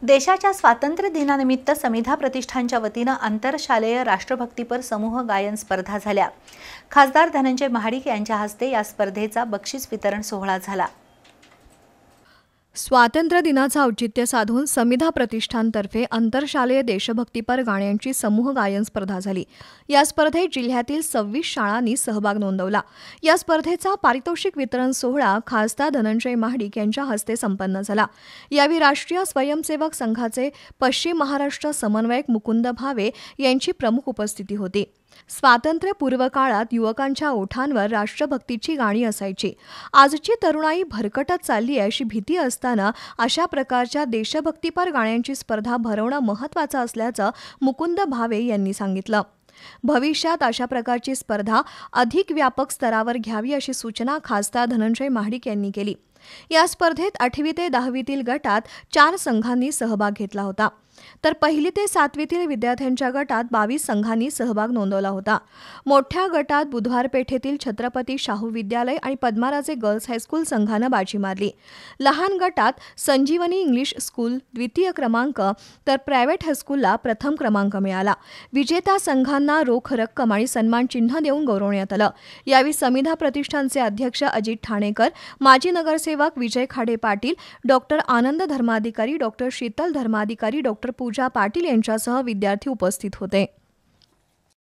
देशाच्या स्वातंत्र्य दिनानिमित्त समिधा प्रतिष्ठानच्या वतीने आंतरशालेय राष्ट्रभक्तीपर समूह गायन स्पर्धा झाल्या। खासदार धनंजय महाडिक यांच्या हस्ते या स्पर्धेचा बक्षीस वितरण सोहळा झाला। स्वातंत्र्य दिनाचं औचित्य साधून समिधा प्रतिष्ठानतर्फे आंतरशालेय देशभक्तीपर गाण्यांची समूह गायन स्पर्धा झाली। या स्पर्धेत जिल्ह्यातील 26 शाळांनी सहभाग नोंदवला। या स्पर्धेचा पारितोषिक वितरण सोहळा खासदार धनंजय महाडिक यांच्या हस्ते संपन्न झाला। यावेळी राष्ट्रीय स्वयंसेवक संघाचे पश्चिम महाराष्ट्र समन्वयक मुकुंद भावे यांची प्रमुख उपस्थिती होती। स्वातंत्र्यपूर्व काळात युवकांच्या ओठांवर राष्ट्रभक्तीची गाणी असायची। आजची तरुणाई भरकटत चालली आहे अशी भीती असताना अशा प्रकारच्या देशभक्तीपर गाण्यांची स्पर्धा भरवणं महत्त्वाचं असल्याचं मुकुंद भावे यांनी सांगितलं। भविष्यात अशा प्रकारची स्पर्धा अधिक व्यापक स्तरावर घ्यावी अशी सूचना खासदार धनंजय महाडिक यांनी केली। या स्पर्धेत 8वी ते 10वीतील गटात 4 संघांनी सहभाग घेतला होता, तर 1ली ते 7वीतील विद्यार्थ्यांच्या गटात 22 संघांनी सहभाग नोंदवला होता। मोठ्या गटात बुधवार पेठेतील छत्रपती शाहू विद्यालय आणि पद्माराजे गर्ल्स हायस्कूल संघानं बाजी मारली। लहान गटात संजीवनी इंग्लिश स्कूल द्वितीय क्रमांक तर प्रायव्हेट हायस्कूलला प्रथम क्रमांक मिळाला। विजेता संघांना रोख रक्कम आणि सन्मान चिन्ह देऊन गौरवण्यात आलं। यावेळी समिधा प्रतिष्ठानचे अध्यक्ष अजित ठाणेकर, माजी नगरसेवक विजय खाडे पाटील, डॉक्टर आनंद धर्माधिकारी, डॉक्टर शीतल धर्माधिकारी, डॉक्टर पूजा पाटील यांच्यासह विद्यार्थी उपस्थित होते।